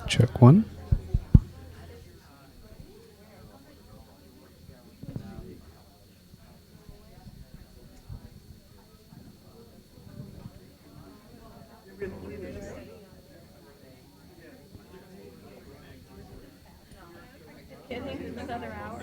Check one. Another hour.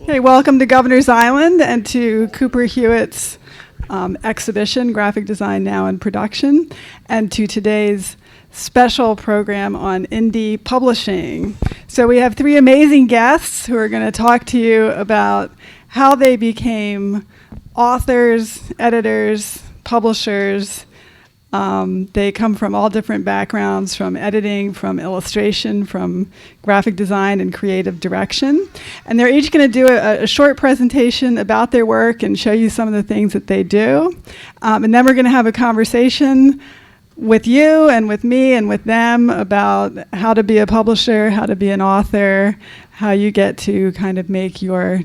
Okay, welcome to Governor's Island and to Cooper-Hewitt's exhibition, Graphic Design Now in Production, and to today's special program on indie publishing. So we have three amazing guests who are going to talk to you about how they became authors, editors, publishers. They come from all different backgrounds, from editing, from illustration, from graphic design and creative direction. And they're each going to do a short presentation about their work and show you some of the things that they do. And then we're going to have a conversation with you and with me and with them about how to be a publisher, how to be an author, how you get to kind of make your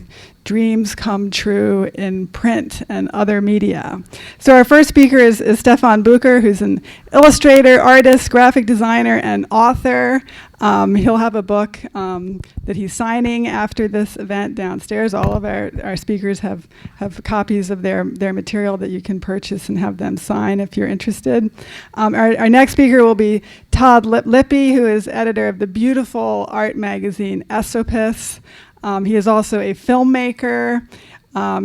dreams come true in print and other media. So our first speaker is Stefan Bucher, who's an illustrator, artist, graphic designer, and author. He'll have a book that he's signing after this event downstairs. All of our speakers have copies of their material that you can purchase and have them sign if you're interested. Our next speaker will be Todd Lippy, who is editor of the beautiful art magazine Esopus. He is also a filmmaker.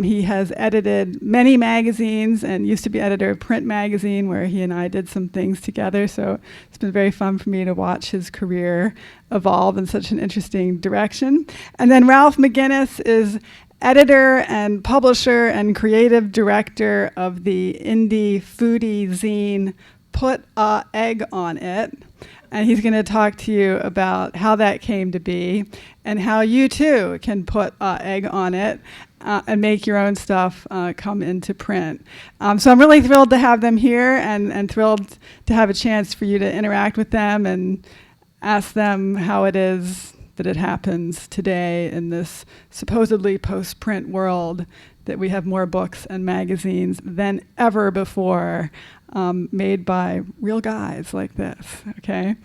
He has edited many magazines and used to be editor of Print Magazine, where he and I did some things together. So it's been very fun for me to watch his career evolve in such an interesting direction. And then Ralph McGinnis is editor and publisher and creative director of the indie foodie zine Put a Egg on It. And he's going to talk to you about how that came to be and how you too can put an egg on it and make your own stuff come into print. So I'm really thrilled to have them here and thrilled to have a chance for you to interact with them and ask them how it is that it happens today in this supposedly post-print world that we have more books and magazines than ever before. Made by real guys like this, okay?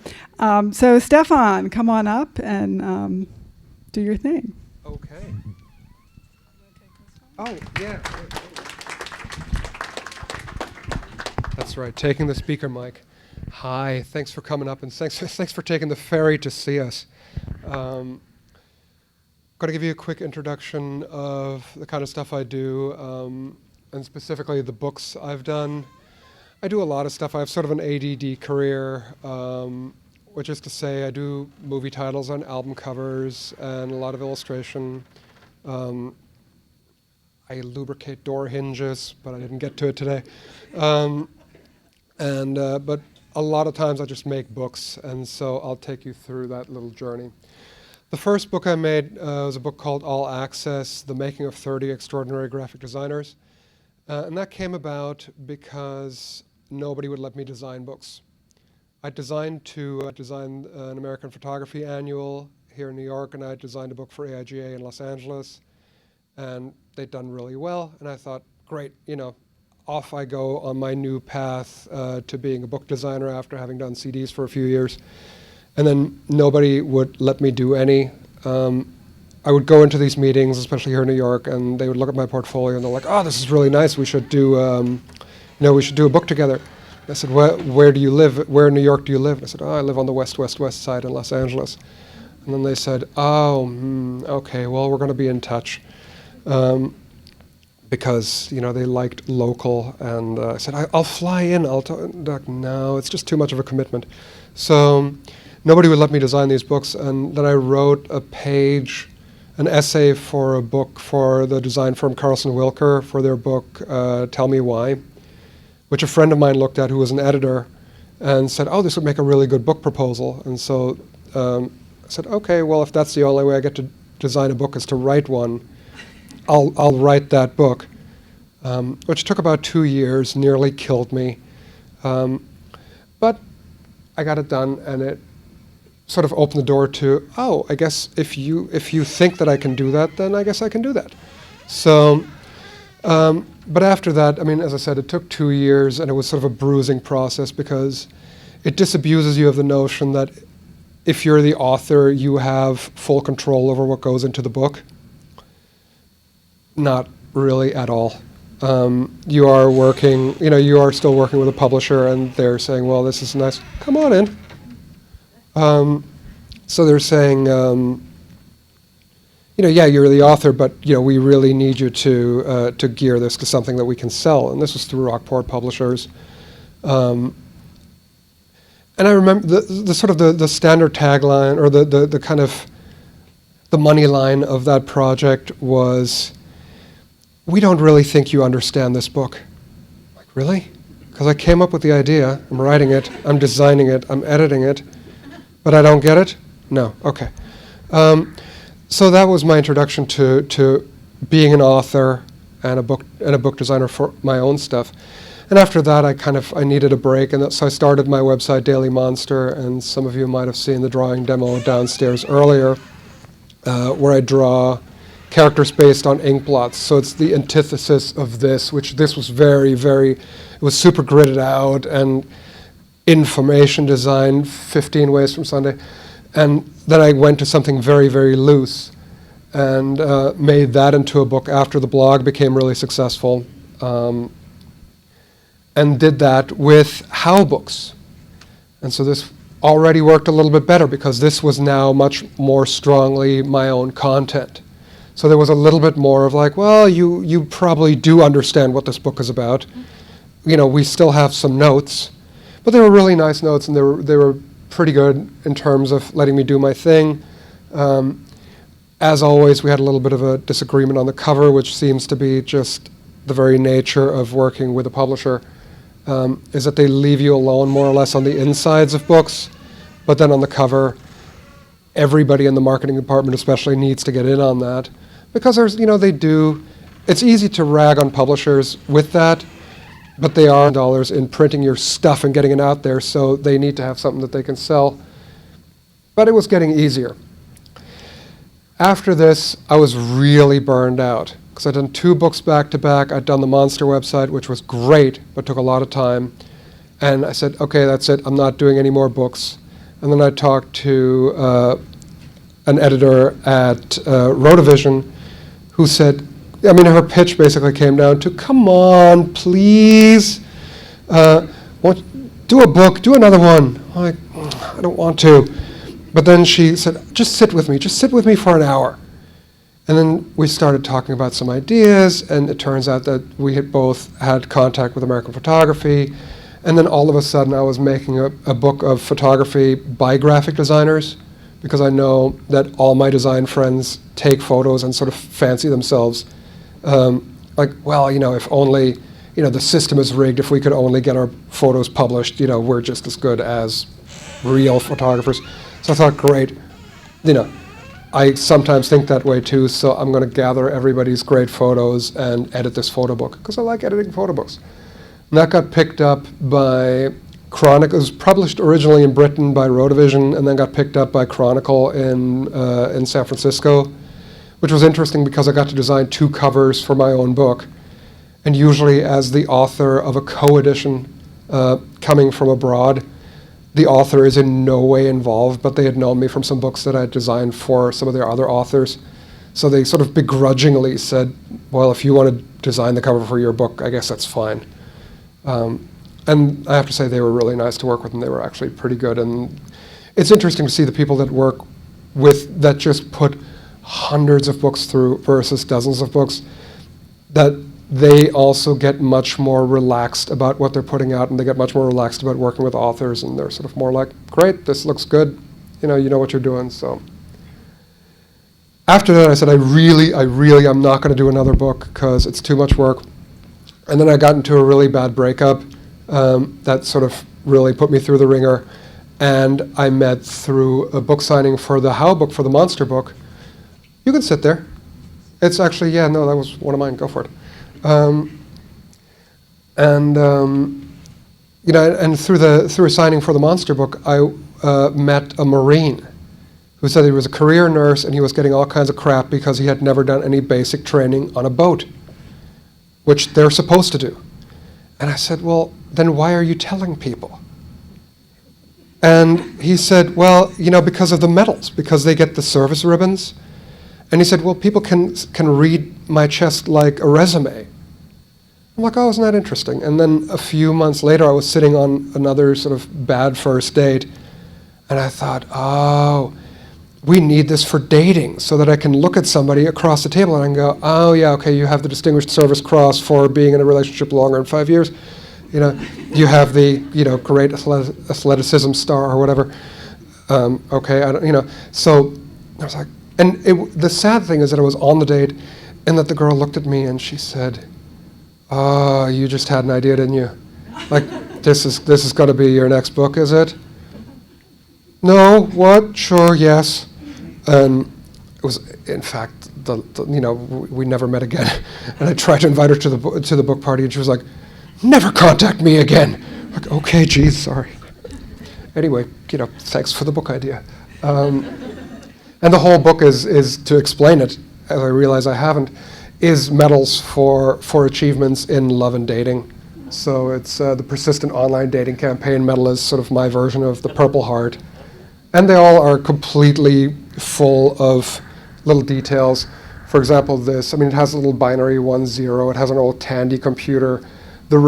So Stefan, come on up and do your thing. Okay. Oh, yeah. That's right, taking the speaker mic. Hi, thanks for coming up and thanks for taking the ferry to see us. Going to give you a quick introduction of the kind of stuff I do, and specifically the books I've done. I do a lot of stuff. I have sort of an ADD career, which is to say I do movie titles on album covers and a lot of illustration. I lubricate door hinges, but I didn't get to it today. But a lot of times I just make books, and so I'll take you through that little journey. The first book I made was a book called All Access, The Making of 30 Extraordinary Graphic Designers. And that came about because nobody would let me design books. I designed an American Photography Annual here in New York, and I designed a book for AIGA in Los Angeles, and they'd done really well, and I thought, great, off I go on my new path to being a book designer after having done CDs for a few years. And then nobody would let me do any. I would go into these meetings, especially here in New York, and they would look at my portfolio and they're like, "Oh, this is really nice. We should do, we should do a book together." I said, "Where do you live? Where in New York do you live?" And I said, "Oh, I live on the west side in Los Angeles." And then they said, "Oh, okay. Well, we're going to be in touch," because they liked local. And I said, "I'll fly in." No, it's just too much of a commitment. So nobody would let me design these books, and then I wrote an essay for a book for the design firm Carlson Wilker for their book, Tell Me Why, which a friend of mine looked at who was an editor and said, "Oh, this would make a really good book proposal." And so I said, "Okay, well, if that's the only way I get to design a book is to write one, I'll write that book," which took about 2 years, nearly killed me. But I got it done, and it sort of opened the door to, I guess if you think that I can do that, then I guess I can do that. So, but after that, as I said, it took 2 years, and it was sort of a bruising process because it disabuses you of the notion that if you're the author, you have full control over what goes into the book. Not really at all. You are working, you are still working with a publisher, and they're saying, well, this is nice. Come on in. So they're saying, yeah, you're the author, but we really need you to gear this to something that we can sell. And this was through Rockport Publishers. And I remember the sort of the standard tagline, or the kind of the money line of that project was, we don't really think you understand this book. Like, really? Because I came up with the idea, I'm writing it, I'm designing it, I'm editing it, but I don't get it? No, okay. So that was my introduction to being an author and a book designer for my own stuff. And after that, I needed a break, and so I started my website, Daily Monster, and some of you might have seen the drawing demo downstairs earlier, where I draw characters based on ink blots. So it's the antithesis of this, which this was it was super gridded out and information design, 15 Ways from Sunday. And then I went to something very, very loose and made that into a book after the blog became really successful. And did that with How books. And so this already worked a little bit better because this was now much more strongly my own content. So there was a little bit more of like, well, you probably do understand what this book is about. We still have some notes, but they were really nice notes, and they were pretty good in terms of letting me do my thing. As always, we had a little bit of a disagreement on the cover, which seems to be just the very nature of working with a publisher, is that they leave you alone more or less on the insides of books, but then on the cover, everybody in the marketing department especially needs to get in on that. Because it's easy to rag on publishers with that, but they are dollars in printing your stuff and getting it out there, so they need to have something that they can sell. But it was getting easier. After this, I was really burned out, because I'd done 2 books back to back. I'd done the Monster website, which was great, but took a lot of time. And I said, okay, that's it, I'm not doing any more books. And then I talked to an editor at Rotavision, who said, her pitch basically came down to, come on, please, do a book, do another one. I'm like, I don't want to. But then she said, just sit with me for an hour. And then we started talking about some ideas, and it turns out that we had both had contact with American Photography, and then all of a sudden I was making a book of photography by graphic designers, because I know that all my design friends take photos and sort of fancy themselves. If only, the system is rigged, if we could only get our photos published, we're just as good as real photographers. So I thought, great, I sometimes think that way too, so I'm going to gather everybody's great photos and edit this photo book, because I like editing photo books. And that got picked up by Chronicle. It was published originally in Britain by Rotavision, and then got picked up by Chronicle in San Francisco, which was interesting because I got to design 2 covers for my own book. And usually as the author of a co-edition coming from abroad, the author is in no way involved, but they had known me from some books that I had designed for some of their other authors. So they sort of begrudgingly said, well, if you want to design the cover for your book, I guess that's fine. And I have to say they were really nice to work with, and they were actually pretty good. And it's interesting to see the people that work with, that just put hundreds of books through versus dozens of books, that they also get much more relaxed about what they're putting out, and they get much more relaxed about working with authors, and they're sort of more like, great, this looks good, you know what you're doing. So after that I said, I really am not going to do another book because it's too much work. And then I got into a really bad breakup that sort of really put me through the ringer, and I met through a book signing for the How book, for the Monster book. You can sit there. It's actually, that was one of mine, go for it. And through signing for the Monster book, I met a Marine who said he was a career nurse and he was getting all kinds of crap because he had never done any basic training on a boat, which they're supposed to do. And I said, well, then why are you telling people? And he said, well, because of the medals, because they get the service ribbons. And he said, well, people can read my chest like a resume. I'm like, oh, isn't that interesting? And then a few months later, I was sitting on another sort of bad first date, and I thought, oh, we need this for dating, so that I can look at somebody across the table and I can go, oh yeah, okay, you have the Distinguished Service Cross for being in a relationship longer than 5 years. You have the great athleticism star or whatever. Okay, So I was like, and the sad thing is that I was on the date, and that the girl looked at me and she said, "Oh, you just had an idea, didn't you? Like this is going to be your next book, is it?" No, what? Sure, yes. And it was, in fact, we never met again. And I tried to invite her to the book party, and she was like, "Never contact me again." Like, okay, geez, sorry. Anyway, thanks for the book idea. And the whole book is to explain it, as I realize I haven't, is medals for achievements in love and dating. So it's the Persistent Online Dating Campaign medal is sort of my version of the Purple Heart. And they all are completely full of little details. For example, it has a little binary 1-0. It has an old Tandy computer. The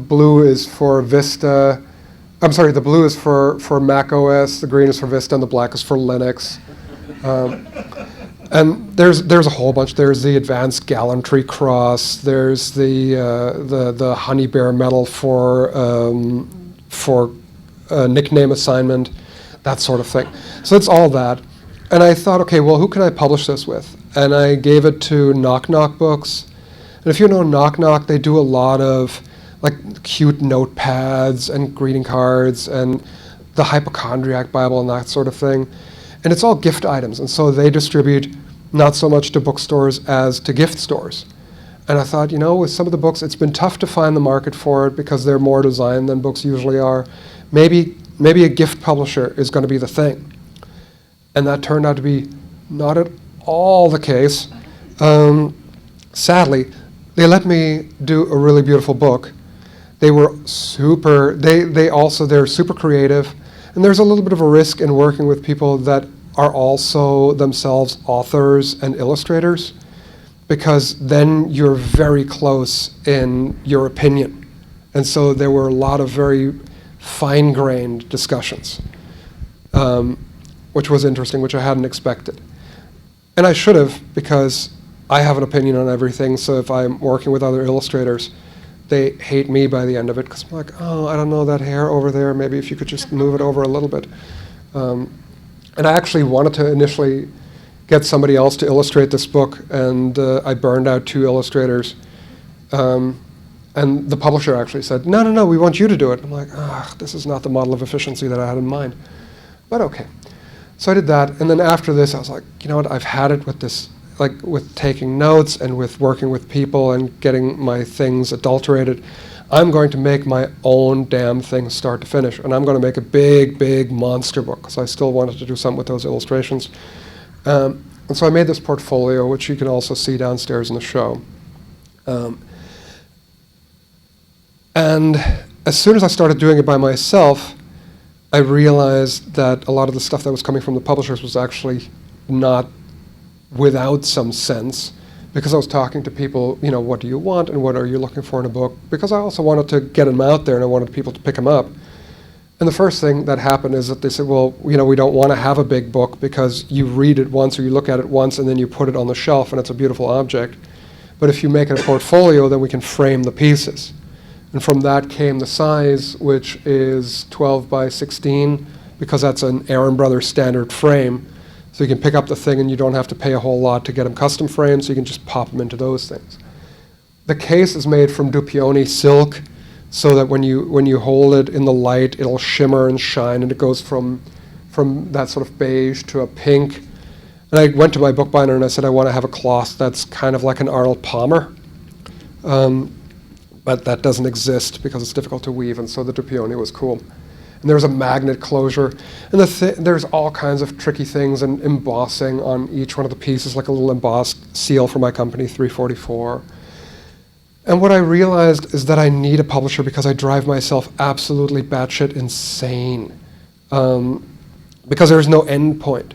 blue is for Vista. I'm sorry, the blue is for Mac OS, the green is for Vista, and the black is for Linux. And there's a whole bunch. There's the Advanced Gallantry Cross. There's the Honey Bear Medal for nickname assignment, that sort of thing. So it's all that. And I thought, okay, well, who can I publish this with? And I gave it to Knock Knock Books. And if you know Knock Knock, they do a lot of cute notepads and greeting cards and the Hypochondriac Bible and that sort of thing. And it's all gift items. And so they distribute not so much to bookstores as to gift stores. And I thought, with some of the books, it's been tough to find the market for it because they're more design than books usually are. Maybe a gift publisher is going to be the thing. And that turned out to be not at all the case. Sadly, they let me do a really beautiful book. They were they're super creative, and there's a little bit of a risk in working with people that are also themselves authors and illustrators, because then you're very close in your opinion. And so there were a lot of very fine-grained discussions, which was interesting, which I hadn't expected. And I should have, because I have an opinion on everything, so if I'm working with other illustrators, they hate me by the end of it, because I'm like, oh, I don't know, that hair over there, maybe if you could just move it over a little bit. And I actually wanted to initially get somebody else to illustrate this book, and I burned out 2 illustrators. And the publisher actually said, no, we want you to do it. I'm like, this is not the model of efficiency that I had in mind. But okay. So I did that, and then after this, I was like, you know what, I've had it with this, with taking notes and with working with people and getting my things adulterated. I'm going to make my own damn thing start to finish, and I'm going to make a big, big monster book, because I still wanted to do something with those illustrations. And so I made this portfolio, which you can also see downstairs in the show. And as soon as I started doing it by myself, I realized that a lot of the stuff that was coming from the publishers was actually not without some sense, because I was talking to people, what do you want and what are you looking for in a book? Because I also wanted to get them out there and I wanted people to pick them up. And the first thing that happened is that they said, well, we don't want to have a big book because you read it once or you look at it once and then you put it on the shelf and it's a beautiful object. But if you make it a portfolio, then we can frame the pieces. And from that came the size, which is 12 by 16, because that's an Aaron Brothers standard frame. So you can pick up the thing and you don't have to pay a whole lot to get them custom framed, so you can just pop them into those things. The case is made from Dupioni silk, so that when you hold it in the light, it'll shimmer and shine, and it goes from that sort of beige to a pink. And I went to my bookbinder and I said, I want to have a cloth that's kind of like an Arnold Palmer. But that doesn't exist because it's difficult to weave, and so the Dupioni was cool. And there's a magnet closure, and there's all kinds of tricky things and embossing on each one of the pieces, like a little embossed seal for my company, 344. And what I realized is that I need a publisher because I drive myself absolutely batshit insane. Because there's no end point.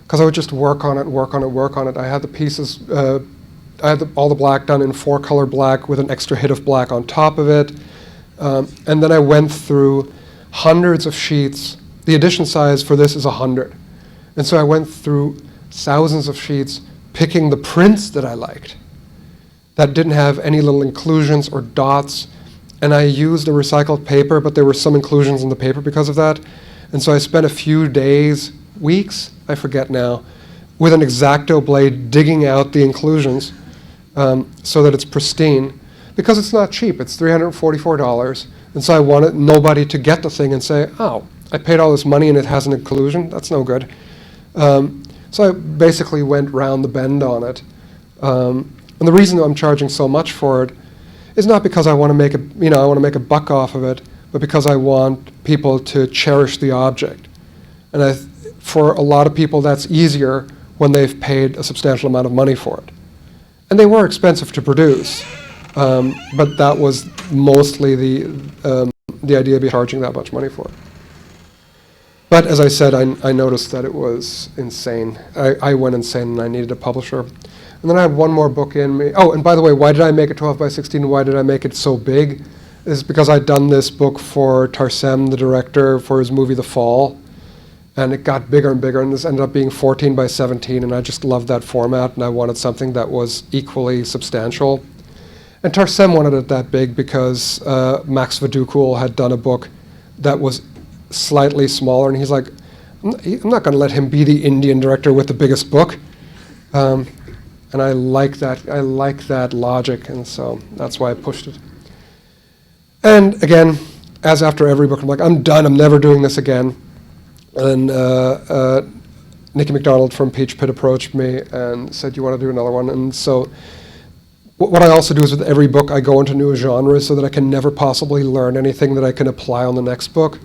Because I would just work on it, work on it, work on it. I had the pieces, I had all the black done in 4-color black with an extra hit of black on top of it. And then I went through hundreds of sheets. The edition size for this is 100. And so I went through thousands of sheets picking the prints that I liked, that didn't have any little inclusions or dots. And I used a recycled paper, but there were some inclusions in the paper because of that. And so I spent a few days, weeks, I forget now, with an X-Acto blade digging out the inclusions so that it's pristine. Because it's not cheap, it's $344. And so I wanted nobody to get the thing and say, oh, I paid all this money and it has an inclusion, that's no good. So I basically went round the bend on it. And the reason I'm charging so much for it is not because I want to make a buck off of it, but because I want people to cherish the object. And for a lot of people, that's easier when they've paid a substantial amount of money for it. And they were expensive to produce, but that was mostly the idea behind charging that much money for it. But as I said, I noticed that it was insane. I went insane and I needed a publisher. And then I had one more book in me. Oh, and by the way, why did I make it 12 by 16? Why did I make it so big? Is because I'd done this book for Tarsem, the director, for his movie The Fall. And it got bigger and bigger, and this ended up being 14 by 17, and I just loved that format, and I wanted something that was equally substantial. And Tarsem wanted it that big because Max Vadukul had done a book that was slightly smaller, and he's like, I'm not going to let him be the Indian director with the biggest book. And I like that logic, and so that's why I pushed it. And again, as after every book, I'm like, I'm done, I'm never doing this again. And Nikki McDonald from Peach Pit approached me and said, you want to do another one? And so what I also do is with every book, I go into new genres so that I can never possibly learn anything that I can apply on the next book.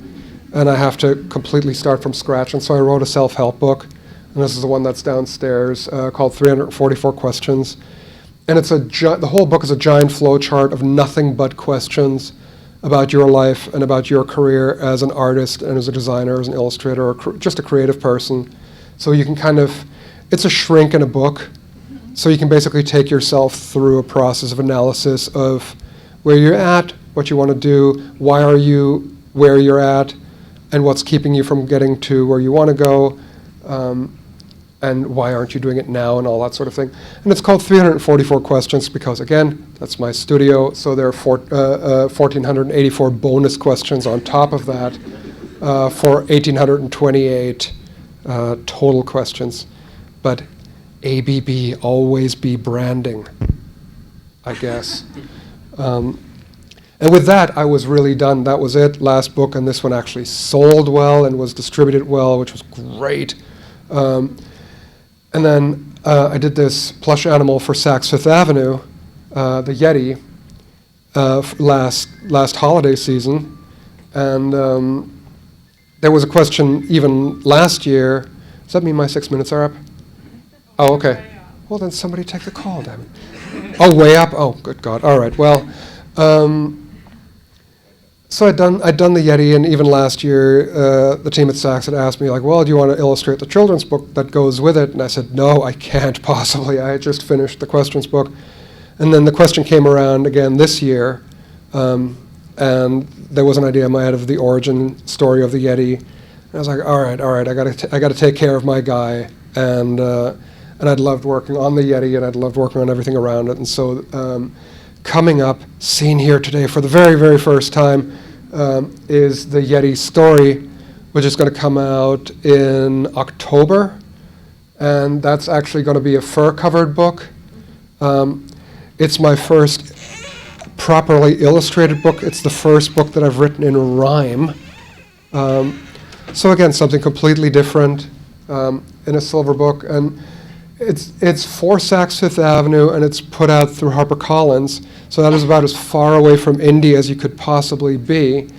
And I have to completely start from scratch. And so I wrote a self-help book. And this is the one that's downstairs, called 344 Questions. And it's the whole book is a giant flow chart of nothing but questions about your life and about your career as an artist and as a designer, as an illustrator, or just a creative person. So you can it's a shrink in a book. So you can basically take yourself through a process of analysis of where you're at, what you want to do, why are you where you're at, and what's keeping you from getting to where you want to go, and why aren't you doing it now, and all that sort of thing. And it's called 344 Questions because, again, that's my studio, so there are 1,484 bonus questions on top of that for 1,828 total questions. But ABB, always be branding, I guess. And with that, I was really done. That was it, last book, and this one actually sold well and was distributed well, which was great. And then I did this plush animal for Saks Fifth Avenue, the Yeti, last holiday season. And there was a question even last year. Does that mean my 6 minutes are up? Oh, okay. Well, then somebody take the call, damn it. Oh, way up? Oh, good God. All right. Well, so I'd done the Yeti, and even last year, the team at Saks had asked me, like, well, do you want to illustrate the children's book that goes with it? And I said, no, I can't possibly. I had just finished the questions book. And then the question came around again this year, and there was an idea in my head of the origin story of the Yeti. And I was like, all right, I got to take care of my guy. And I'd loved working on the Yeti, and I'd loved working on everything around it. And so coming up, seen here today for the very, very first time, is the Yeti story, which is going to come out in October. And that's actually going to be a fur-covered book. It's my first properly illustrated book. It's the first book that I've written in rhyme. So again, something completely different in a silver book. And it's for Saks Fifth Avenue, and it's put out through HarperCollins, so that is about as far away from indie as you could possibly be.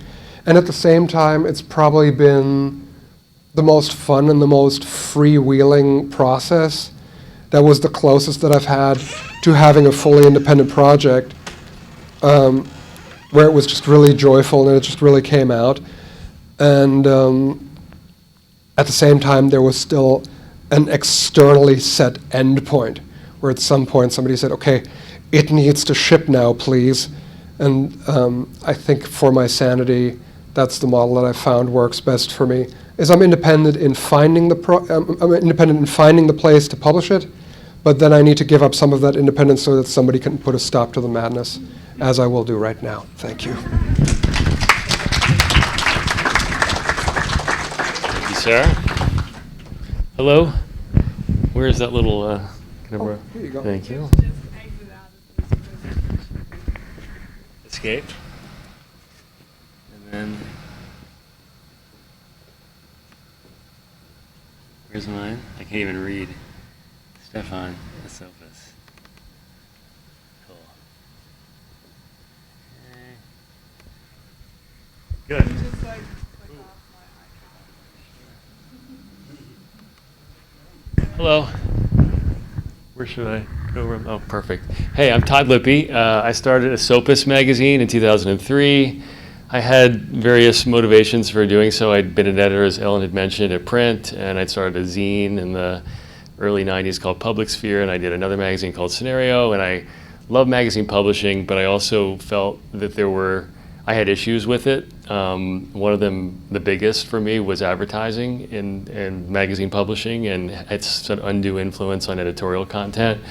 And at the same time, it's probably been the most fun and the most freewheeling process. That was the closest that I've had to having a fully independent project. where it was just really joyful and it just really came out. And at the same time, there was still an externally set end point, where at some point somebody said, okay, it needs to ship now, please. And I think for my sanity, that's the model that I found works best for me. Is I'm independent in finding the place to publish it, but then I need to give up some of that independence so that somebody can put a stop to the madness, as I will do right now. Thank you. Thank you, Sarah. Hello. Where is that little camera? Here you go. Thank you. Escape. And then where's mine? I can't even read. Stefan, the Sophus. Cool. Okay. Good. Hello. Where should I go? Oh, perfect. Hey, I'm Todd Lippy. I started a Sophus magazine in 2003. I had various motivations for doing so. I'd been an editor, as Ellen had mentioned, at print, and I'd started a zine in the early 90s called Public Sphere, and I did another magazine called Scenario, and I love magazine publishing, but I also felt that I had issues with it. One of them, the biggest for me, was advertising in magazine publishing and its sort of undue influence on editorial content.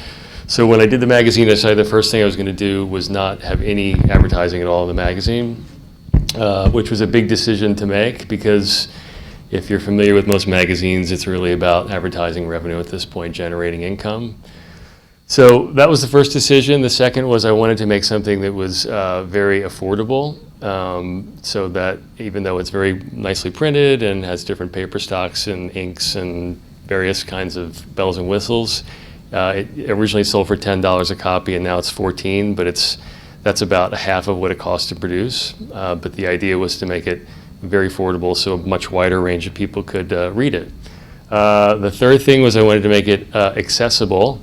So when I did the magazine, I decided the first thing I was going to do was not have any advertising at all in the magazine, which was a big decision to make, because if you're familiar with most magazines, it's really about advertising revenue at this point, generating income. So that was the first decision. The second was I wanted to make something that was very affordable, so that even though it's very nicely printed and has different paper stocks and inks and various kinds of bells and whistles, it originally sold for $10 a copy and now it's $14, but that's about half of what it costs to produce. But the idea was to make it very affordable so a much wider range of people could read it. The third thing was I wanted to make it accessible.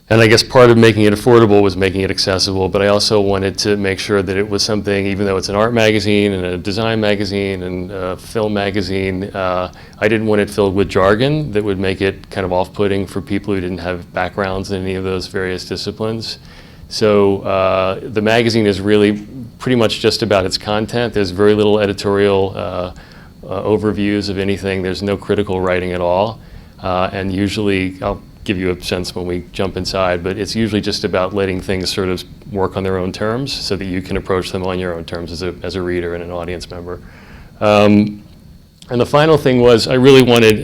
And I guess part of making it affordable was making it accessible, but I also wanted to make sure that it was something, even though it's an art magazine and a design magazine and a film magazine, I didn't want it filled with jargon that would make it kind of off-putting for people who didn't have backgrounds in any of those various disciplines. So the magazine is really pretty much just about its content. There's very little editorial overviews of anything. There's no critical writing at all. And usually, I'll give you a sense when we jump inside, but it's usually just about letting things sort of work on their own terms so that you can approach them on your own terms as a reader and an audience member. And the final thing was I really wanted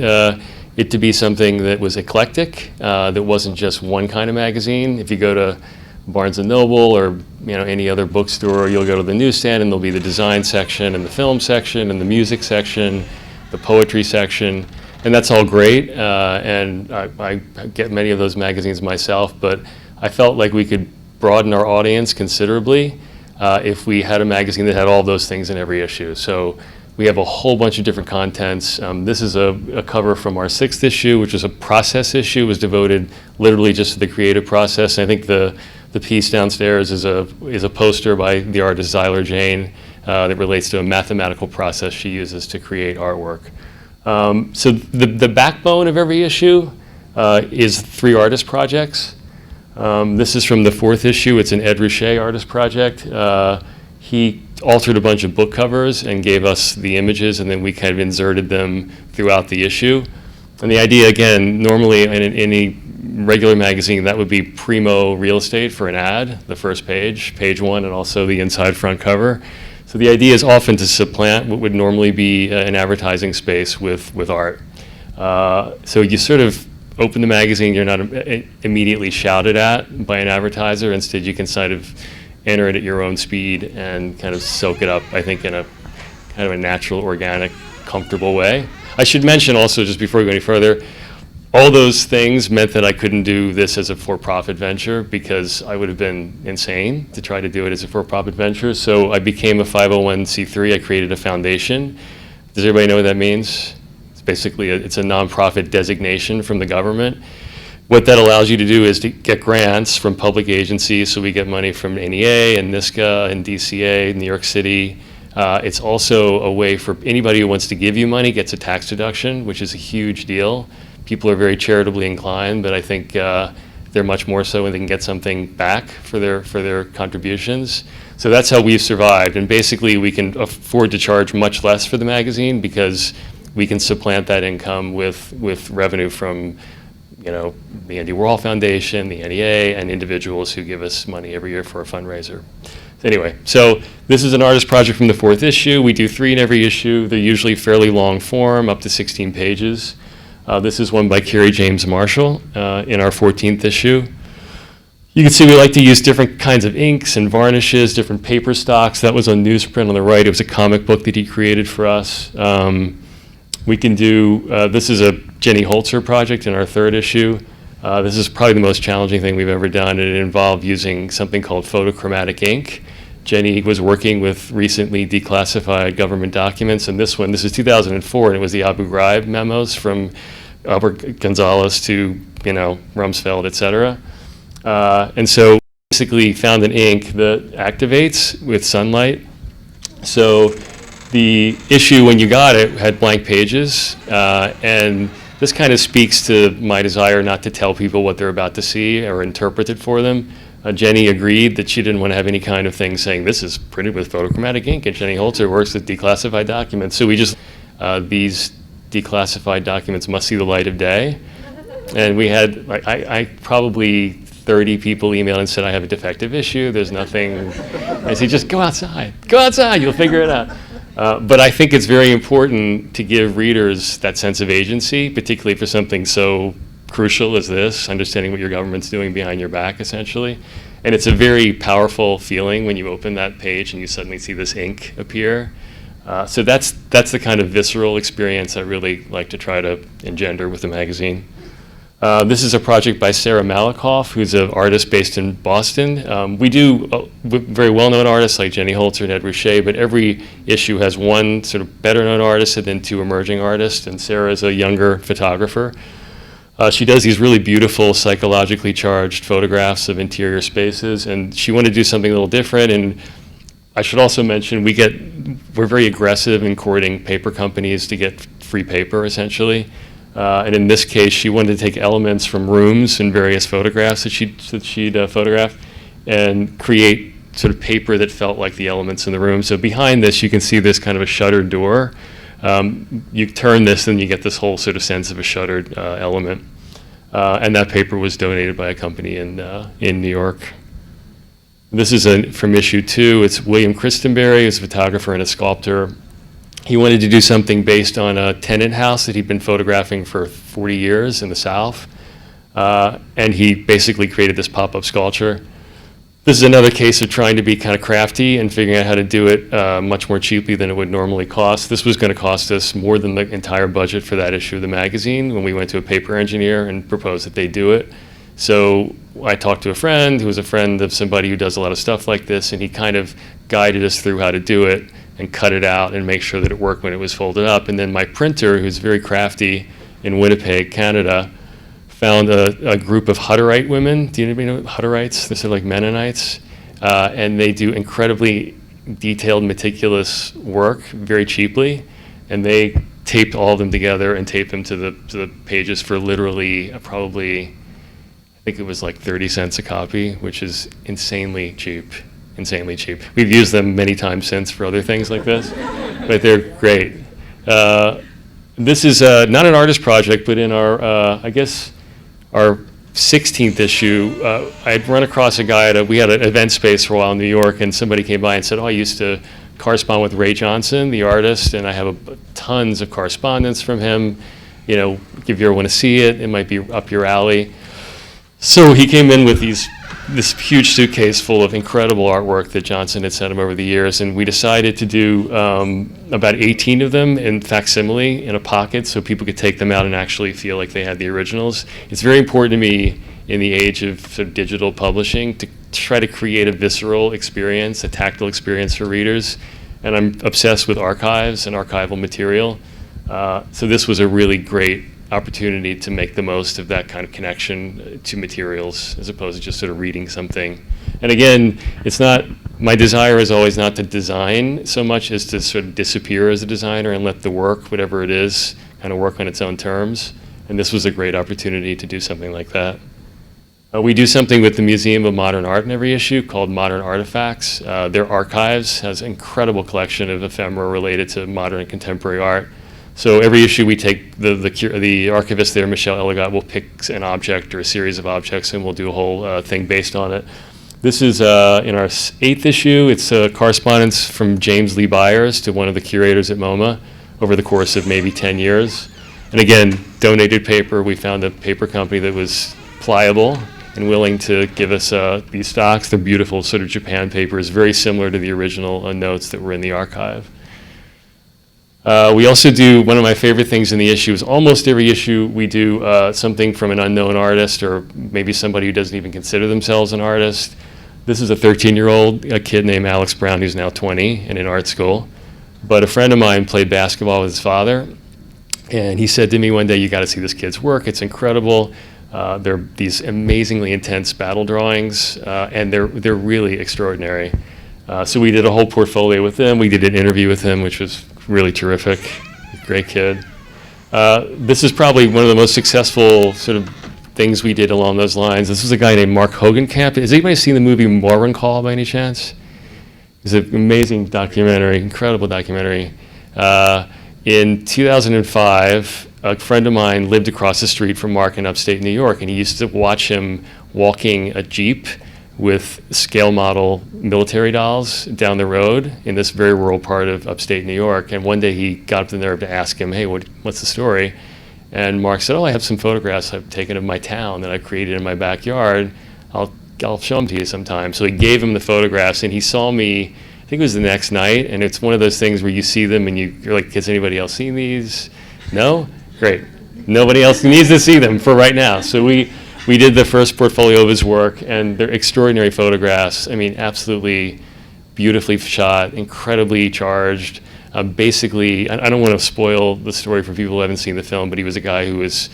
it to be something that was eclectic, that wasn't just one kind of magazine. If you go to Barnes & Noble or any other bookstore, you'll go to the newsstand and there'll be the design section and the film section and the music section, the poetry section. And that's all great, and I get many of those magazines myself, but I felt like we could broaden our audience considerably if we had a magazine that had all those things in every issue. So we have a whole bunch of different contents. This is a cover from our 6th issue, which is a process issue. It was devoted literally just to the creative process. And I think the piece downstairs is a poster by the artist Zyler Jane that relates to a mathematical process she uses to create artwork. So the backbone of every issue is 3 artist projects. This is from the 4th issue. It's an Ed Ruscha artist project. He altered a bunch of book covers and gave us the images, and then we kind of inserted them throughout the issue. And the idea, again, normally in any regular magazine, that would be primo real estate for an ad, the first page, page 1, and also the inside front cover. So the idea is often to supplant what would normally be an advertising space with art. So you sort of open the magazine, you're not immediately shouted at by an advertiser. Instead, you can sort of enter it at your own speed and kind of soak it up, I think, in a kind of a natural, organic, comfortable way. I should mention also, just before we go any further, all those things meant that I couldn't do this as a for-profit venture because I would have been insane to try to do it as a for-profit venture. So I became a 501c3. I created a foundation. Does everybody know what that means? It's basically it's a nonprofit designation from the government. What that allows you to do is to get grants from public agencies. So we get money from NEA and NISCA and DCA, New York City. It's also a way for anybody who wants to give you money gets a tax deduction, which is a huge deal. People are very charitably inclined, but I think they're much more so when they can get something back for their contributions. So that's how we've survived. And basically, we can afford to charge much less for the magazine because we can supplant that income with revenue from, the Andy Warhol Foundation, the NEA, and individuals who give us money every year for a fundraiser. Anyway, so this is an artist project from the 4th issue. We do 3 in every issue. They're usually fairly long form, up to 16 pages. This is one by Kerry James Marshall in our 14th issue. You can see we like to use different kinds of inks and varnishes, different paper stocks. That was on newsprint on the right. It was a comic book that he created for us. We can do, this is a Jenny Holzer project in our 3rd issue. This is probably the most challenging thing we've ever done, and it involved using something called photochromatic ink. Jenny was working with recently declassified government documents, and this is 2004, and it was the Abu Ghraib memos from Albert Gonzalez to, Rumsfeld, et cetera. And so basically found an ink that activates with sunlight. So the issue when you got it had blank pages, and this kind of speaks to my desire not to tell people what they're about to see or interpret it for them. Jenny agreed that she didn't want to have any kind of thing saying this is printed with photochromatic ink, and Jenny Holzer works with declassified documents. So we just, these declassified documents must see the light of day. And we had, I probably 30 people emailed and said, I have a defective issue, there's nothing. I said, just go outside, you'll figure it out. But I think it's very important to give readers that sense of agency, particularly for something so crucial as this, understanding what your government's doing behind your back, essentially. And it's a very powerful feeling when you open that page and you suddenly see this ink appear. So that's the kind of visceral experience I really like to try to engender with the magazine. This is a project by Sarah Malikoff, who's an artist based in Boston. We do very well-known artists like Jenny Holzer and Ed Ruscha, but every issue has one sort of better-known artist and then 2 emerging artists, and Sarah is a younger photographer. She does these really beautiful psychologically charged photographs of interior spaces, and she wanted to do something a little different. And I should also mention we're very aggressive in courting paper companies to get free paper, essentially. And in this case, she wanted to take elements from rooms and various photographs that she'd photographed and create sort of paper that felt like the elements in the room. So behind this, you can see this kind of a shuttered door. You turn this and you get this whole sort of sense of a shuttered element. And that paper was donated by a company in New York. This is from issue 2. It's William Christenberry, who's a photographer and a sculptor. He wanted to do something based on a tenant house that he'd been photographing for 40 years in the South. And he basically created this pop-up sculpture. This is another case of trying to be kind of crafty and figuring out how to do it much more cheaply than it would normally cost. This was going to cost us more than the entire budget for that issue of the magazine when we went to a paper engineer and proposed that they do it. So I talked to a friend who was a friend of somebody who does a lot of stuff like this, and he kind of guided us through how to do it and cut it out and make sure that it worked when it was folded up. And then my printer, who's very crafty in Winnipeg, Canada, found a group of Hutterite women. Do you know Hutterites? They're sort of like Mennonites. And they do incredibly detailed, meticulous work very cheaply. And they taped all of them together and taped them to the pages for literally probably, I think it was like 30 cents a copy, which is insanely cheap. We've used them many times since for other things like this, but they're great. This is not an artist project, but in our, I guess, our 16th issue, I'd run across a guy we had an event space for a while in New York, and somebody came by and said, I used to correspond with Ray Johnson, the artist, and I have tons of correspondence from him. If you ever want to see it, it might be up your alley. So he came in with this huge suitcase full of incredible artwork that Johnson had sent him over the years, and we decided to do about 18 of them in facsimile in a pocket so people could take them out and actually feel like they had the originals. It's very important to me in the age of sort of digital publishing to try to create a visceral experience, a tactile experience for readers, and I'm obsessed with archives and archival material. So this was a really great opportunity to make the most of that kind of connection to materials as opposed to just sort of reading something. And again, it's not, my desire is always not to design so much as to sort of disappear as a designer and let the work, whatever it is, kind of work on its own terms. And this was a great opportunity to do something like that. We do something with the Museum of Modern Art in every issue called Modern Artifacts. Their archives has an incredible collection of ephemera related to modern and contemporary art. So every issue we take, the archivist there, Michelle Elligot, will pick an object or a series of objects and we'll do a whole thing based on it. This is in our 8th issue. It's a correspondence from James Lee Byers to one of the curators at MoMA over the course of maybe 10 years. And again, donated paper. We found a paper company that was pliable and willing to give us these stocks. They're beautiful sort of Japan papers, very similar to the original notes that were in the archive. We also do, one of my favorite things in the issue is almost every issue we do something from an unknown artist or maybe somebody who doesn't even consider themselves an artist. This is a 13-year-old kid named Alex Brown who's now 20 and in art school. But a friend of mine played basketball with his father, and he said to me one day, "You got to see this kid's work. It's incredible. They're these amazingly intense battle drawings, and they're really extraordinary." So we did a whole portfolio with him. We did an interview with him, which was really terrific. Great kid. This is probably one of the most successful sort of things we did along those lines. This was a guy named Mark Hogenkamp. Has anybody seen the movie Morgenthau by any chance? It's an amazing documentary, incredible documentary. In 2005, a friend of mine lived across the street from Mark in upstate New York, and he used to watch him walking a Jeep with scale model military dolls down the road in this very rural part of upstate New York. And one day he got up the nerve to ask him, "Hey, what's the story?" And Mark said, "Oh, I have some photographs I've taken of my town that I created in my backyard. I'll show them to you sometime." So he gave him the photographs, and he saw me, I think it was the next night, and it's one of those things where you see them and you're like, "Has anybody else seen these?" No? Great. Nobody else needs to see them for right now. So we did the first portfolio of his work, and they're extraordinary photographs. I mean, absolutely beautifully shot, incredibly charged. Basically, I don't want to spoil the story for people who haven't seen the film, but he was a guy who was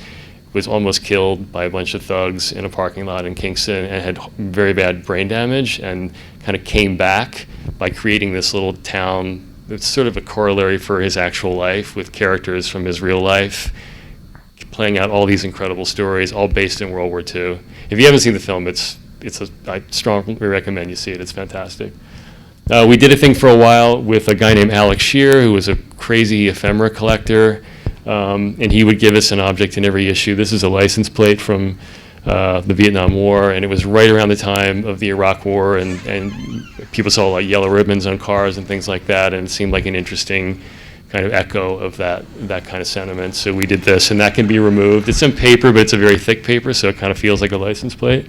almost killed by a bunch of thugs in a parking lot in Kingston and had very bad brain damage, and kind of came back by creating this little town that's sort of a corollary for his actual life with characters from his real life, playing out all these incredible stories, all based in World War II. If you haven't seen the film, I strongly recommend you see it. It's fantastic. We did a thing for a while with a guy named Alex Shear, who was a crazy ephemera collector, and he would give us an object in every issue. This is a license plate from the Vietnam War, and it was right around the time of the Iraq War, and people saw like yellow ribbons on cars and things like that, and it seemed like an interesting kind of echo of that kind of sentiment. So we did this, and that can be removed. It's in paper, but it's a very thick paper, so it kind of feels like a license plate.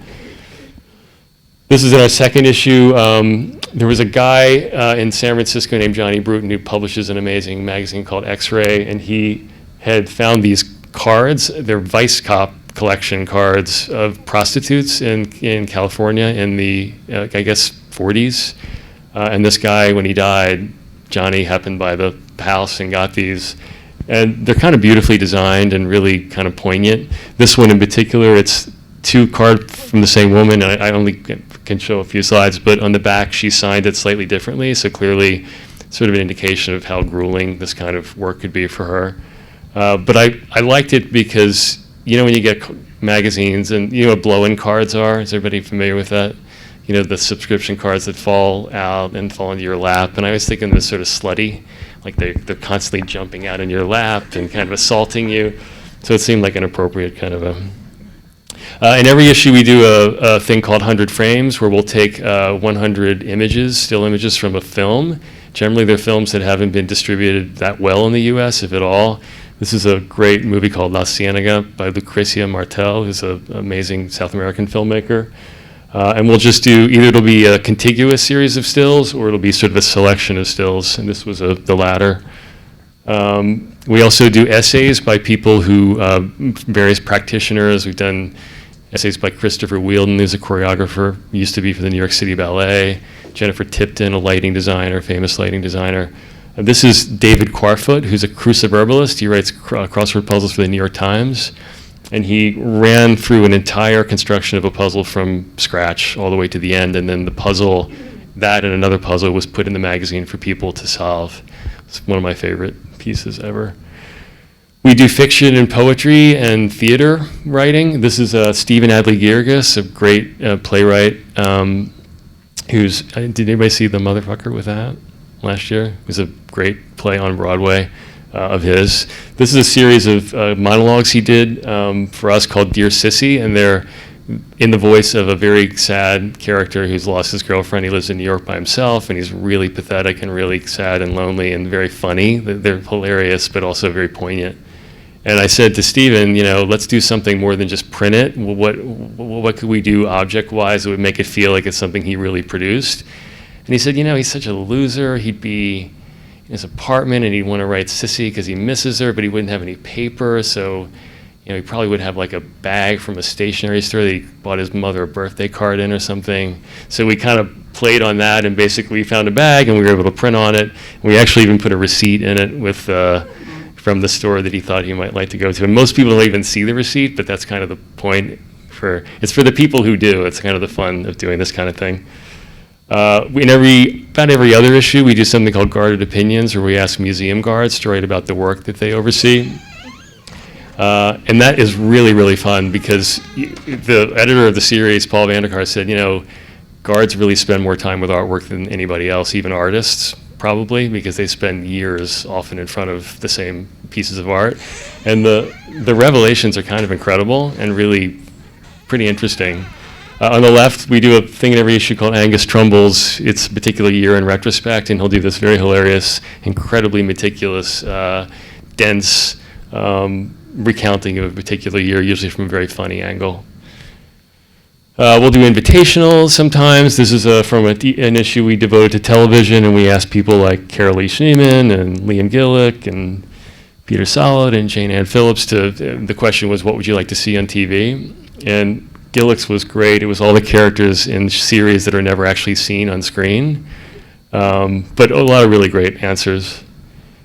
This is in our second issue. There was a guy in San Francisco named Johnny Bruton who publishes an amazing magazine called X-Ray, and he had found these cards. They're Vice Cop collection cards of prostitutes in California in the, I guess, 40s. And this guy, when he died, Johnny happened by the house and got these. And they're kind of beautifully designed and really kind of poignant. This one in particular, it's 2 cards from the same woman. And I only can show a few slides, but on the back she signed it slightly differently. So clearly sort of an indication of how grueling this kind of work could be for her. But I liked it because, you know, when you get magazines and you know what blow-in cards are, is everybody familiar with that? You know, the subscription cards that fall out and fall into your lap. And I was thinking this sort of slutty, like they're constantly jumping out in your lap and kind of assaulting you. So it seemed like an appropriate kind of a... in every issue we do a thing called 100 frames, where we'll take 100 images, still images from a film. Generally they're films that haven't been distributed that well in the US, if at all. This is a great movie called La Ciénaga by Lucrecia Martel, who's an amazing South American filmmaker. And we'll just do, either it'll be a contiguous series of stills, or it'll be sort of a selection of stills, and this was the latter. We also do essays by people who, various practitioners. We've done essays by Christopher Wheeldon, who's a choreographer, used to be for the New York City Ballet, Jennifer Tipton, a lighting designer, famous lighting designer, This is David Quarfoot, who's a cruciverbalist. He writes crossword puzzles for the New York Times. And he ran through an entire construction of a puzzle from scratch all the way to the end. And then the puzzle, that and another puzzle, was put in the magazine for people to solve. It's one of my favorite pieces ever. We do fiction and poetry and theater writing. This is Stephen Adly Guirgis, a great playwright who's, did anybody see The Motherfucker with that last year? It was a great play on Broadway of his. This is a series of monologues he did for us called Dear Sissy, and they're in the voice of a very sad character who's lost his girlfriend. He lives in New York by himself, and he's really pathetic and really sad and lonely and very funny. They're hilarious, but also very poignant. And I said to Stephen, let's do something more than just print it. What could we do object-wise that would make it feel like it's something he really produced? And he said, he's such a loser. He'd be in his apartment and he'd want to write Sissy because he misses her, but he wouldn't have any paper. So, he probably would have like a bag from a stationery store that he bought his mother a birthday card in or something. So we kind of played on that, and basically found a bag and we were able to print on it. And we actually even put a receipt in it with from the store that he thought he might like to go to. And most people don't even see the receipt, but that's kind of the point. It's for the people who do. It's kind of the fun of doing this kind of thing. About every other issue, we do something called Guarded Opinions, where we ask museum guards to write about the work that they oversee. And that is really, really fun, because the editor of the series, Paul Vanderkar, said, guards really spend more time with artwork than anybody else, even artists, probably, because they spend years often in front of the same pieces of art. And the revelations are kind of incredible and really pretty interesting. On the left, we do a thing in every issue called Angus Trumbull's It's a Particular Year in Retrospect, and he'll do this very hilarious, incredibly meticulous, dense recounting of a particular year, usually from a very funny angle. We'll do invitationals sometimes. This is from an issue we devoted to television, and we asked people like Carolee Schneemann and Liam Gillick and Peter Solid and Jane Ann Phillips the question was, what would you like to see on TV? And Gillick's was great. It was all the characters in series that are never actually seen on screen, but a lot of really great answers.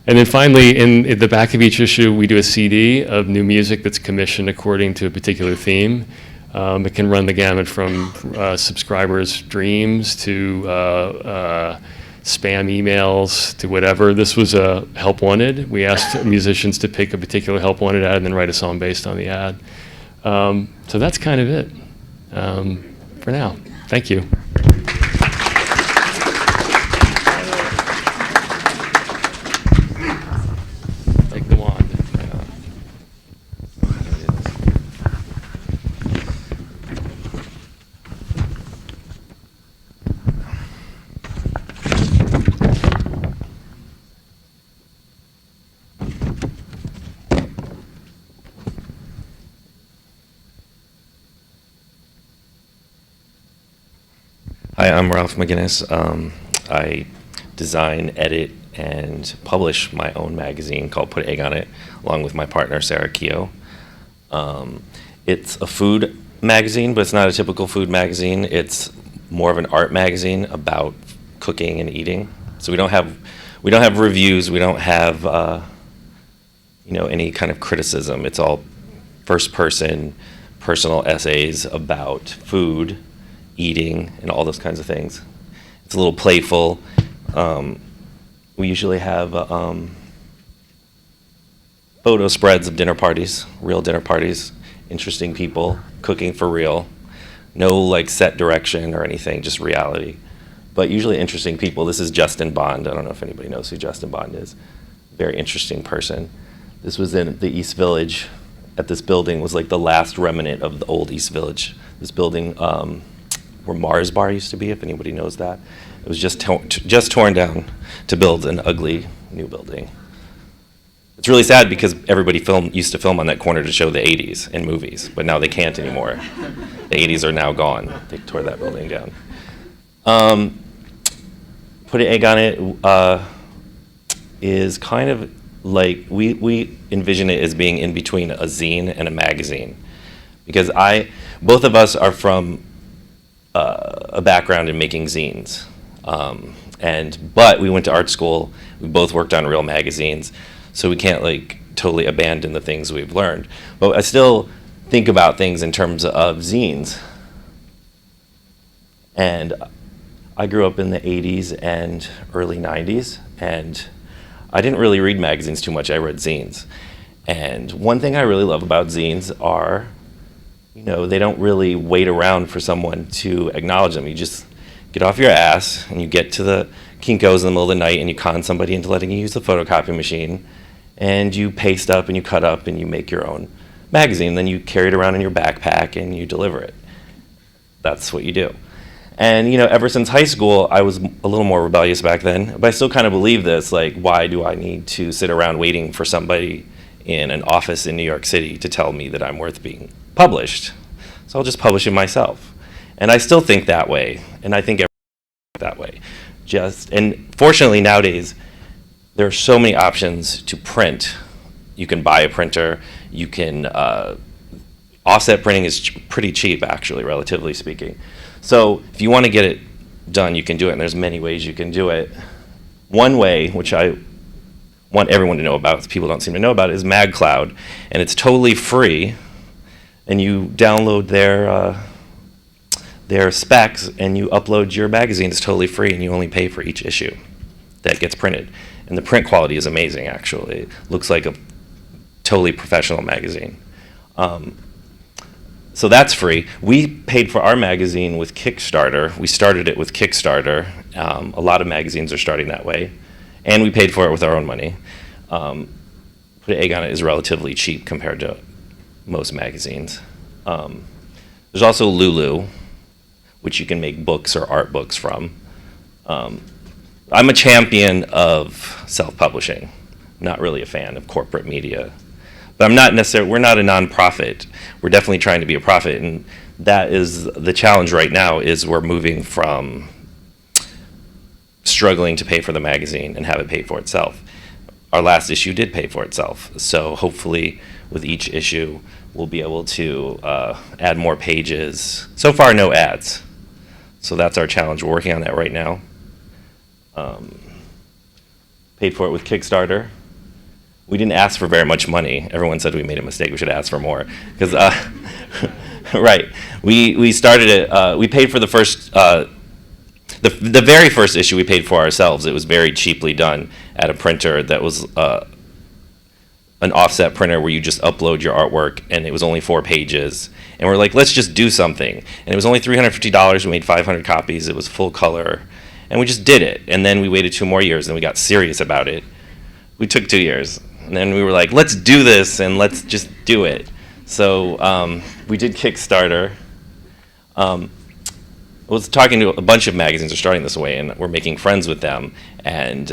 And then finally, in the back of each issue, we do a CD of new music that's commissioned according to a particular theme. It can run the gamut from subscribers' dreams to spam emails to whatever. This was a Help Wanted. We asked musicians to pick a particular Help Wanted ad and then write a song based on the ad. So that's kind of it for now. Thank you. Take the wand. Hi, I'm Ralph McGinnis. I design, edit, and publish my own magazine called Put Egg on It, along with my partner, Sarah Keogh. It's a food magazine, but it's not a typical food magazine. It's more of an art magazine about cooking and eating. So we don't have reviews. We don't have any kind of criticism. It's all first-person, personal essays about food, eating, and all those kinds of things. It's a little playful. We usually have photo spreads of dinner parties, real dinner parties, interesting people, cooking for real. No set direction or anything, just reality. But usually interesting people. This is Justin Bond. I don't know if anybody knows who Justin Bond is. Very interesting person. This was in the East Village. At this building was the last remnant of the old East Village. This building where Mars Bar used to be, if anybody knows that. It was just torn down to build an ugly new building. It's really sad because everybody used to film on that corner to show the 80s in movies, but now they can't anymore. The 80s are now gone. They tore that building down. Put an Egg on It is kind of we envision it as being in between a zine and a magazine, because both of us are from a background in making zines. But we went to art school. We both worked on real magazines, so we can't like totally abandon the things we've learned. But I still think about things in terms of zines. And I grew up in the 80s and early 90s, and I didn't really read magazines too much. I read zines. And one thing I really love about zines are, they don't really wait around for someone to acknowledge them. You just get off your ass and you get to the Kinko's in the middle of the night and you con somebody into letting you use the photocopy machine, and you paste up and you cut up and you make your own magazine. Then you carry it around in your backpack and you deliver it. That's what you do. And ever since high school, I was a little more rebellious back then, but I still kind of believe this, like, why do I need to sit around waiting for somebody in an office in New York City to tell me that I'm worth being published? So I'll just publish it myself. And I still think that way, and I think everyone that way. And fortunately nowadays, there are so many options to print. You can buy a printer, you can, offset printing is pretty cheap actually, relatively speaking. So if you want to get it done, you can do it, and there's many ways you can do it. One way, which I want everyone to know about, people don't seem to know about, is MagCloud, and it's totally free, and you download their specs, and you upload your magazine. It's totally free, and you only pay for each issue that gets printed. And the print quality is amazing, actually. It looks like a totally professional magazine. So that's free. We paid for our magazine with Kickstarter. We started it with Kickstarter. A lot of magazines are starting that way. And we paid for it with our own money. Put an egg on it is relatively cheap compared to most magazines. There's also Lulu, which you can make books or art books from. I'm a champion of self-publishing. Not really a fan of corporate media. But we're not a nonprofit. We're definitely trying to be a profit, and that is the challenge right now, is we're moving from struggling to pay for the magazine and have it pay for itself. Our last issue did pay for itself, so hopefully with each issue we'll be able to add more pages. So far, no ads. So that's our challenge. We're working on that right now. Paid for it with Kickstarter. We didn't ask for very much money. Everyone said we made a mistake. We should ask for more. Because, right, we started it. We paid for the first, the very first issue we paid for ourselves. It was very cheaply done at a printer that was an offset printer where you just upload your artwork, and it was only 4 pages. And we're like, let's just do something. And it was only $350. We made 500 copies. It was full color. And we just did it. And then we waited 2 more years, and we got serious about it. We took 2 years. And then we were like, let's do this, and let's just do it. So we did Kickstarter. I was talking to a bunch of magazines are starting this way, and we're making friends with them. And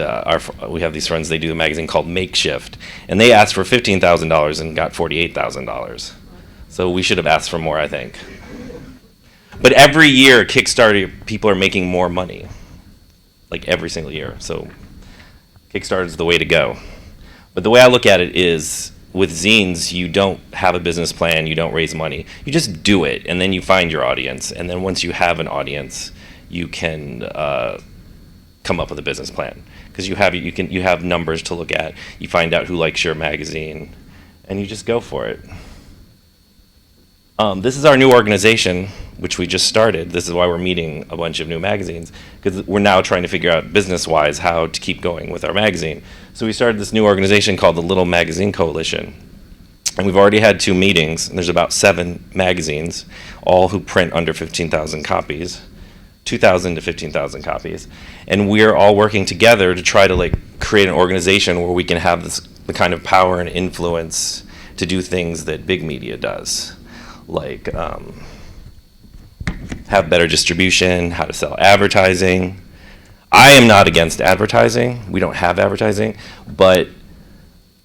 we have these friends, they do a magazine called Makeshift. And they asked for $15,000 and got $48,000. So we should have asked for more, I think. But every year, Kickstarter, people are making more money. Like every single year. So Kickstarter is the way to go. But the way I look at it is, with zines, you don't have a business plan, you don't raise money. You just do it, and then you find your audience. And then once you have an audience, you can come up with a business plan. Because you have numbers to look at. You find out who likes your magazine, and you just go for it. This is our new organization, which we just started. This is why we're meeting a bunch of new magazines, because we're now trying to figure out business-wise how to keep going with our magazine. So we started this new organization called the Little Magazine Coalition. And we've already had 2 meetings, and there's about 7 magazines, all who print under 15,000 copies, 2,000 to 15,000 copies. And we're all working together to try to create an organization where we can have the kind of power and influence to do things that big media does. Like have better distribution, how to sell advertising. I am not against advertising. We don't have advertising, but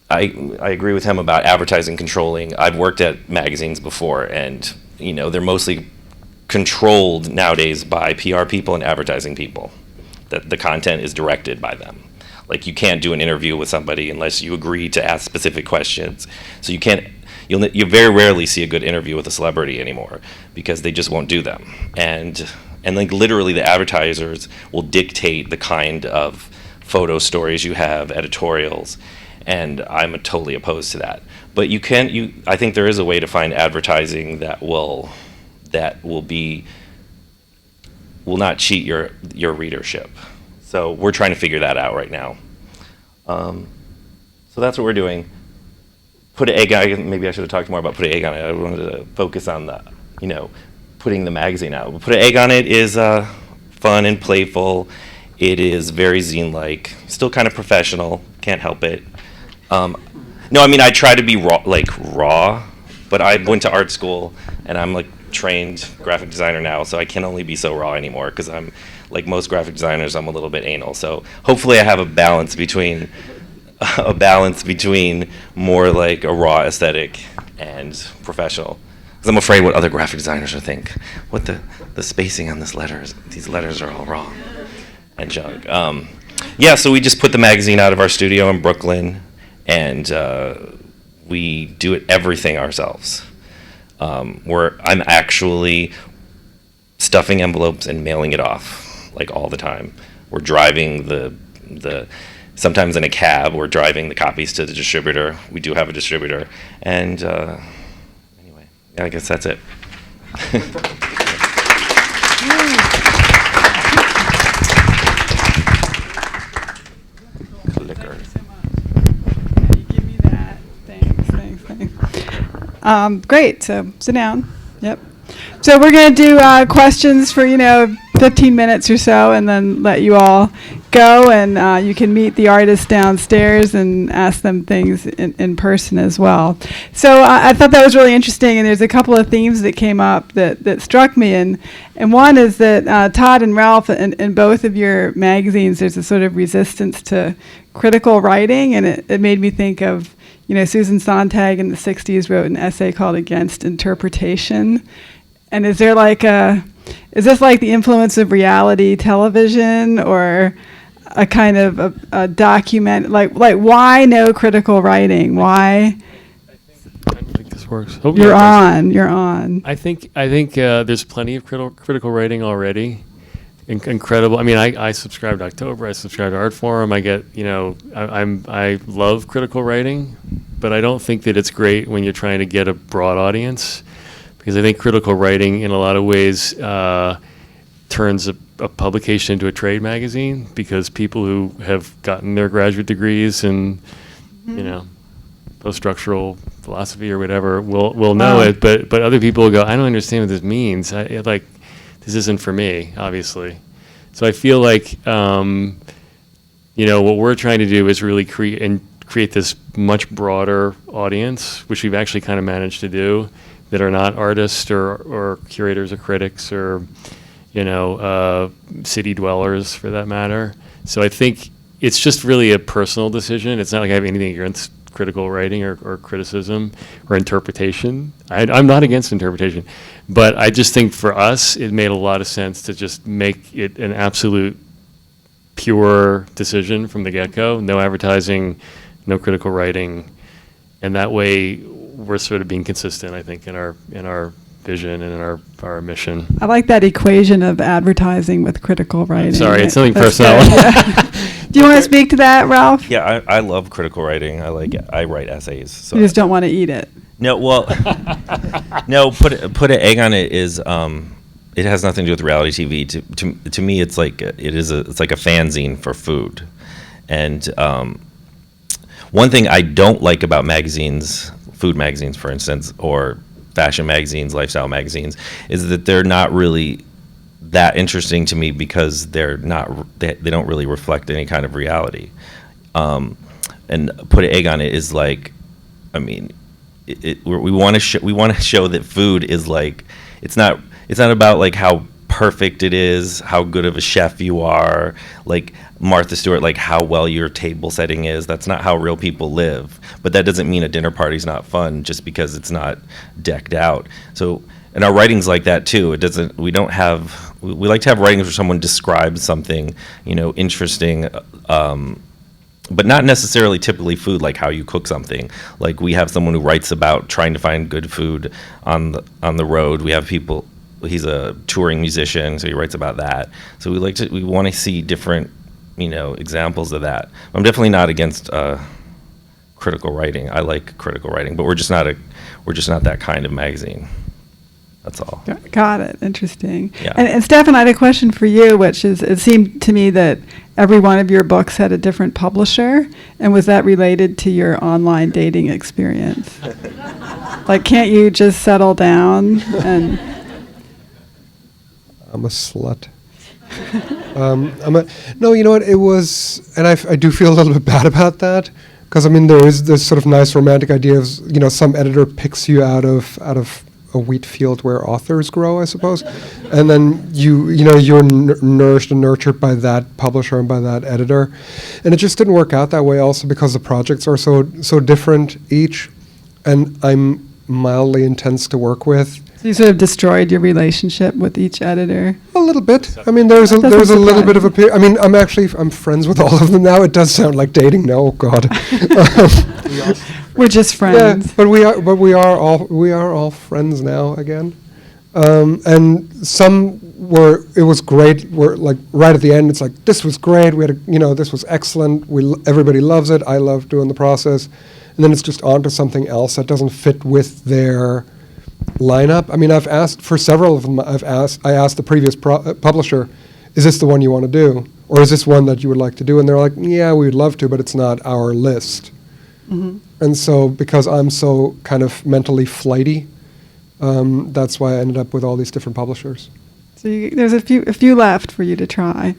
I agree with him about advertising controlling. I've worked at magazines before, and they're mostly controlled nowadays by PR people and advertising people. That the content is directed by them. Like, you can't do an interview with somebody unless you agree to ask specific questions. So you very rarely see a good interview with a celebrity anymore, because they just won't do them. And And like literally the advertisers will dictate the kind of photo stories you have, editorials, and I'm totally opposed to that. But I think there is a way to find advertising that will not cheat your readership. So we're trying to figure that out right now. So that's what we're doing. Put an egg on it. Maybe I should have talked more about put an egg on it. I wanted to focus on the, putting the magazine out. But put an egg on it is fun and playful. It is very zine-like. Still kind of professional. Can't help it. No, I mean, I try to be raw, but I went to art school and I'm like trained graphic designer now, so I can only be so raw anymore because I'm like most graphic designers, I'm a little bit anal. So hopefully I have a balance between more like a raw aesthetic and professional. Because I'm afraid what other graphic designers will think. What the spacing on these letters are all wrong and junk. Yeah, so we just put the magazine out of our studio in Brooklyn, and we do everything ourselves. I'm actually stuffing envelopes and mailing it off like all the time. We're driving sometimes in a cab, we're driving the copies to the distributor. We do have a distributor. And anyway, yeah, I guess that's it. Clicker. Give me that. Thanks. Great. So sit down. Yep. So we're going to do questions for 15 minutes or so, and then let you all go, and you can meet the artists downstairs and ask them things in person as well. So I thought that was really interesting, and there's a couple of themes that came up that struck me, and one is that Todd and Ralph, in both of your magazines, there's a sort of resistance to critical writing, and it made me think of Susan Sontag in the 60s wrote an essay called Against Interpretation. And is this like the influence of reality television, or a kind of a document, like why no critical writing? Why? I don't think this works. Oh, You're yeah, on. I think there's plenty of critical writing already. Incredible. I mean, I subscribe to October. I subscribe to Artforum. I get, I love critical writing, but I don't think that it's great when you're trying to get a broad audience, because I think critical writing in a lot of ways turns a publication into a trade magazine, because people who have gotten their graduate degrees in, post-structural philosophy or whatever will know it, but other people will go, I don't understand what this means. This isn't for me, obviously. So I feel like, what we're trying to do is really create this much broader audience, which we've actually kind of managed to do, that are not artists or curators or critics or, city dwellers for that matter. So I think it's just really a personal decision. It's not like I have anything against critical writing or criticism or interpretation. I'm not against interpretation, but I just think for us it made a lot of sense to just make it an absolute pure decision from the get-go. No advertising, no critical writing, and that way we're sort of being consistent, I think, in our vision and in our mission. I like that equation of advertising with critical writing. Sorry, it's something personal. Do you want to speak to that, Ralph? Yeah, I love critical writing. I write essays. So You just don't want to eat it. No, well, no. Put an egg on it is it has nothing to do with reality TV. To me, it's like it's like a fanzine for food, and one thing I don't like about magazines, food magazines, for instance, or fashion magazines, lifestyle magazines, is that they're not really that interesting to me, because they don't really reflect any kind of reality. And put an egg on it is like, I mean, we want to show that food is like, it's not about like how perfect it is, how good of a chef you are, like Martha Stewart, like how well your table setting is. That's not how real people live. But that doesn't mean a dinner party's not fun just because it's not decked out. So, and our writing's like that too. We like to have writings where someone describes something, interesting, but not necessarily typically food, like how you cook something. Like we have someone who writes about trying to find good food on the road. We have people he's a touring musician, so he writes about that. So we want to see different, examples of that. I'm definitely not against critical writing. I like critical writing, but we're just not that kind of magazine. That's all. Got it. Interesting. Yeah. And Stefan, I had a question for you, which is, it seemed to me that every one of your books had a different publisher, and was that related to your online dating experience? Like, can't you just settle down and... I'm a slut. No, you know what? It was, and I do feel a little bit bad about that, because there is this sort of nice romantic idea of some editor picks you out of a wheat field where authors grow, I suppose, and then you're nourished and nurtured by that publisher and by that editor, and it just didn't work out that way. Also because the projects are so different each, and I'm mildly intense to work with. So you sort of destroyed your relationship with each editor? A little bit. There's a little bit of a I'm friends with all of them now. It does sound like dating. No, God. We're just friends. Yeah, but we are all friends now again. And some it was great. We're like right at the end. It's like, this was great. We had this was excellent. Everybody loves it. I love doing the process. And then it's just on to something else that doesn't fit with their lineup. I've asked for several of them. I asked the previous publisher, is this the one you want to do? Or is this one that you would like to do? And they're like, yeah, we would love to, but it's not our list. Mm-hmm. And so because I'm so kind of mentally flighty, that's why I ended up with all these different publishers. So there's a few left for you to try.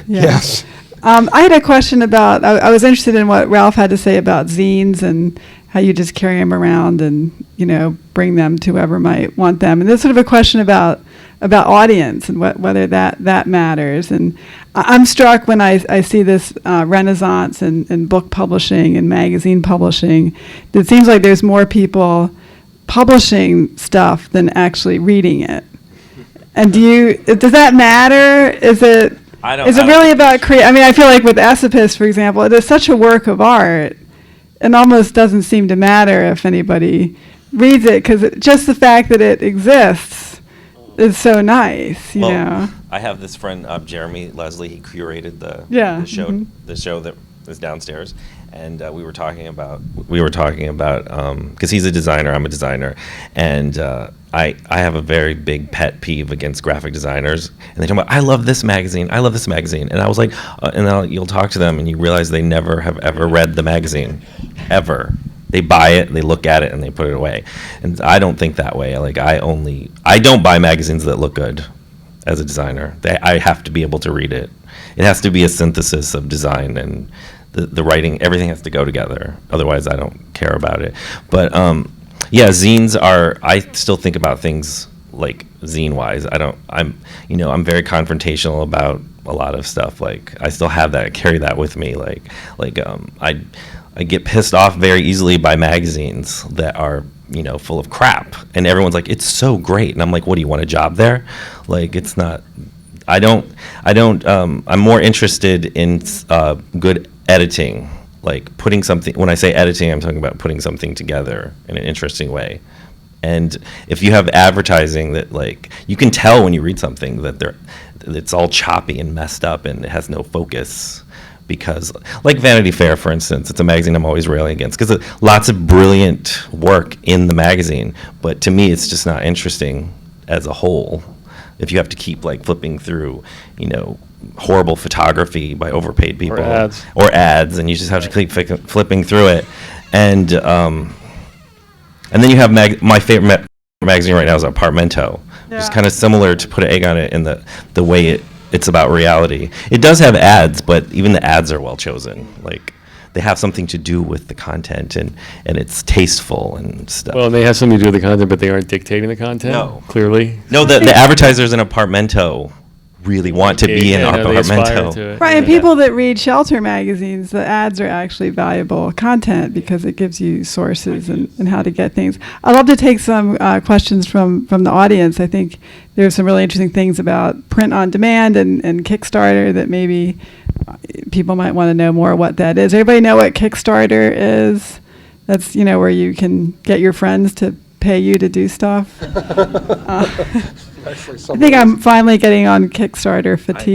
Yeah. Yes. I had a question about, I was interested in what Ralph had to say about zines and how you just carry them around and, bring them to whoever might want them. And there's sort of a question about audience and whether that matters. And I'm struck when I see this renaissance in book publishing and magazine publishing. It seems like there's more people publishing stuff than actually reading it. And does that matter? Is it really about I feel like with Esopus, for example, it is such a work of art. It almost doesn't seem to matter if anybody reads it, because just the fact that it exists is so nice, you know. I have this friend, Jeremy Leslie. He curated the show, mm-hmm. the show that is downstairs, and we were talking about because he's a designer, I'm a designer, and I have a very big pet peeve against graphic designers, and they talk about, I love this magazine, and I was like, you'll talk to them and you realize they never have ever read the magazine, ever. They buy it, they look at it, and they put it away. And I don't think that way. I don't buy magazines that look good as a designer. I have to be able to read it. It has to be a synthesis of design, and the writing, everything has to go together. Otherwise, I don't care about it. But zines are, I still think about things like zine-wise. I'm very confrontational about a lot of stuff. Like, I still have that, carry that with me. I get pissed off very easily by magazines that are, full of crap, and everyone's like, it's so great, and I'm like, what, do you want a job there? Like, it's not. I'm more interested in good editing, like putting something. When I say editing, I'm talking about putting something together in an interesting way. And if you have advertising that, like, you can tell when you read something that it's all choppy and messed up and it has no focus. Because, like Vanity Fair, for instance, it's a magazine I'm always railing against, because lots of brilliant work in the magazine, but to me it's just not interesting as a whole. If you have to keep flipping through, horrible photography by overpaid people, or ads, and you just have to keep flipping through it, and then you have my favorite magazine right now is Apartmento. It's kind of similar to Put an Egg on It in the way it's about reality. It does have ads, but even the ads are well chosen. Like, they have something to do with the content, and it's tasteful and stuff. Well, they have something to do with the content, but they aren't dictating the content. No, clearly. No, the advertisers in Apartmento really want to be in Apartmento. Right, and people that read shelter magazines, the ads are actually valuable content because it gives you sources and how to get things. I'd love to take some questions from the audience. I think there's some really interesting things about print on demand and Kickstarter that maybe people might want to know more what that is. Everybody know what Kickstarter is? That's, where you can get your friends to pay you to do stuff. Actually, I think I'm finally getting on Kickstarter fatigue.